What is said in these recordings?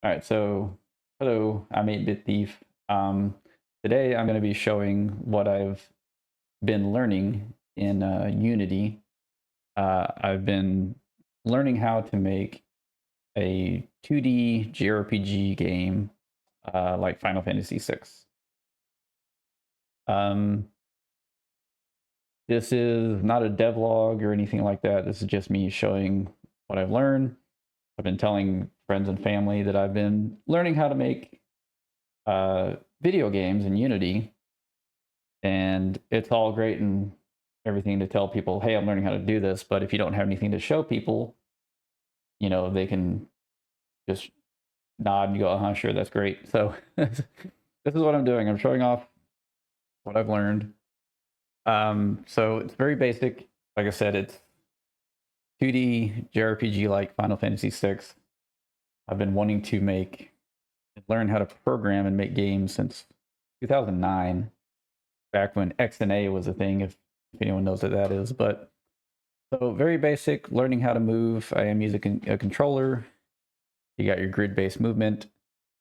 All right, so hello, I'm 8-Bit Thief. Today I'm going to be showing what I've been learning in Unity. I've been learning how to make a 2D JRPG game like Final Fantasy VI. Um, this is not a devlog or anything like that. This is just me showing what I've learned. I've been telling friends and family that I've been learning how to make video games in Unity, and it's all great and everything to tell people, hey, I'm learning how to do this. But if you don't have anything to show people, they can just nod and go, uh-huh, sure, that's great. So this is what I'm doing. I'm showing off what I've learned. So it's very basic. Like I said, it's 2D JRPG like Final Fantasy VI. I've been wanting to learn how to program and make games since 2009, back when X and A was a thing, if anyone knows what that is. But so very basic, learning how to move. I am using a controller. You got your grid-based movement.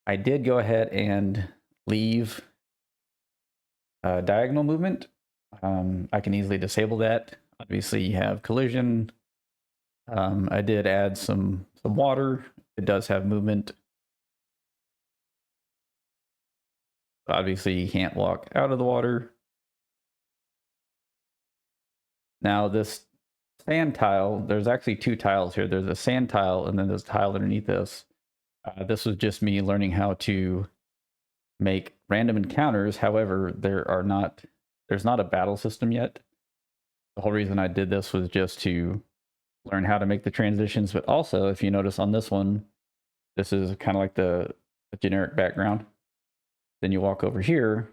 I did go ahead and leave diagonal movement. I can easily disable that. Obviously, you have collision. I did add some water. It does have movement. Obviously, you can't walk out of the water. Now, this sand tile, there's actually two tiles here. There's a sand tile, and then there's a tile underneath this. This was just me learning how to make random encounters. However, there's not a battle system yet. The whole reason I did this was just to learn how to make the transitions. But also, if you notice on this one, this is kind of like the generic background. Then you walk over here,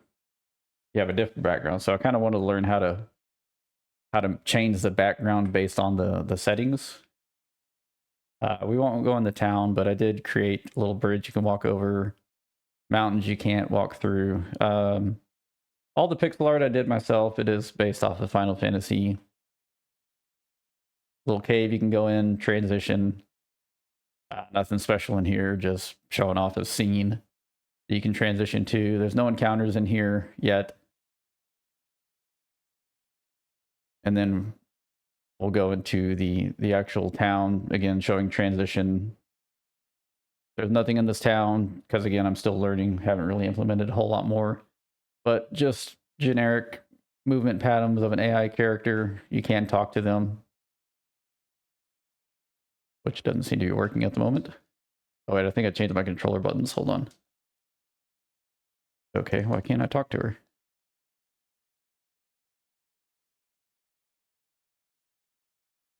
you have a different background. So I kind of want to learn how to change the background based on the settings. We won't go in the town, but I did create a little bridge you can walk over, mountains you can't walk through. All the pixel art I did myself. It is based off of Final Fantasy. Little cave you can go in, transition. Nothing special in here, just showing off a scene that you can transition to. There's no encounters in here yet. And then we'll go into the actual town, again, showing transition. There's nothing in this town, because again, I'm still learning, haven't really implemented a whole lot more. But just generic movement patterns of an AI character. You can talk to them, which doesn't seem to be working at the moment. Oh wait, I think I changed my controller buttons. Hold on. Okay, why can't I talk to her?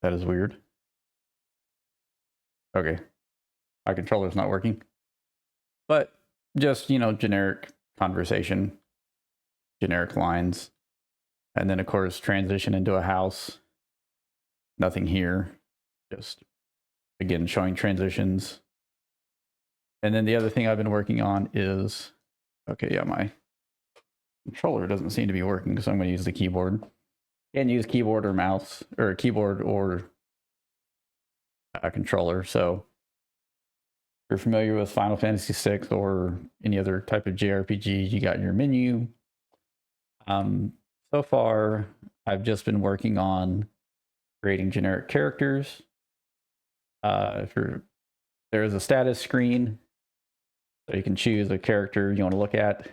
That is weird. Okay, my controller's not working. But just, generic conversation, generic lines. And then, of course, transition into a house. Nothing here. Just, again, showing transitions. And then the other thing I've been working on is, okay, yeah, my controller doesn't seem to be working, so I'm going to use the keyboard. You can use keyboard or mouse, or keyboard or a controller. So if you're familiar with Final Fantasy VI or any other type of JRPG, you got your menu. So far, I've just been working on creating generic characters. There is a status screen, so you can choose a character you want to look at,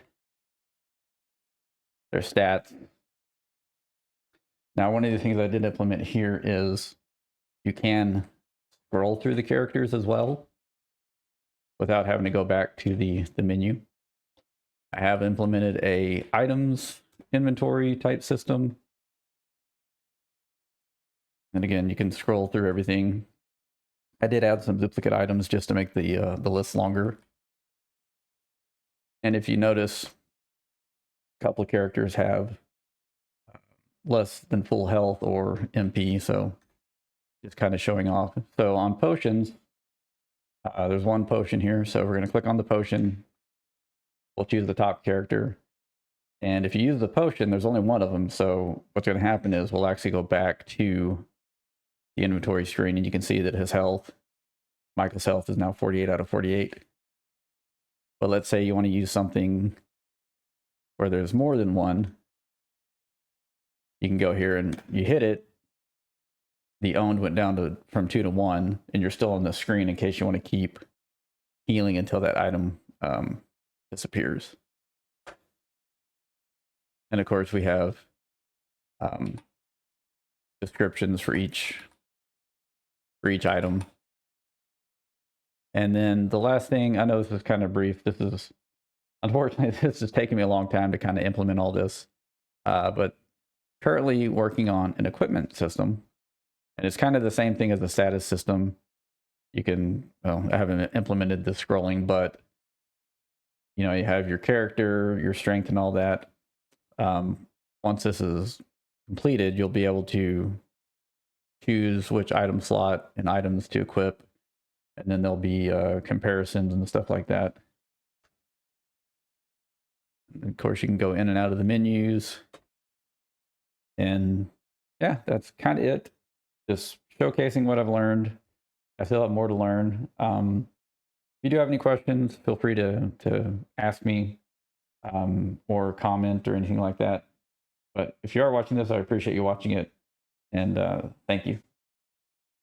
their stats. Now, one of the things I did implement here is you can scroll through the characters as well without having to go back to the menu. I have implemented a items inventory type system. And again, you can scroll through everything. I did add some duplicate items just to make the list longer. And if you notice, a couple of characters have less than full health or MP, so just kind of showing off. So on potions, there's one potion here, so we're going to click on the potion. We'll choose the top character. And if you use the potion, there's only one of them, so what's going to happen is we'll actually go back to the inventory screen, and you can see that his health, Michael's health, is now 48 out of 48. But let's say you want to use something where there's more than one. You can go here and you hit it. The owned went down from 2 to 1, and you're still on the screen in case you want to keep healing until that item disappears. And of course, we have descriptions for each item. And then the last thing, I know this is kind of brief. Unfortunately, this is taking me a long time to kind of implement all this. But currently working on an equipment system. And it's kind of the same thing as the status system. You can, well, I haven't implemented the scrolling, but you know, you have your character, your strength, and all that. Once this is completed, you'll be able to choose which item slot and items to equip, and then there'll be comparisons and stuff like that. And of course, you can go in and out of the menus. And yeah, that's kind of it. Just showcasing what I've learned. I still have more to learn. If you do have any questions, feel free to ask me or comment or anything like that. But if you are watching this, I appreciate you watching it. And thank you.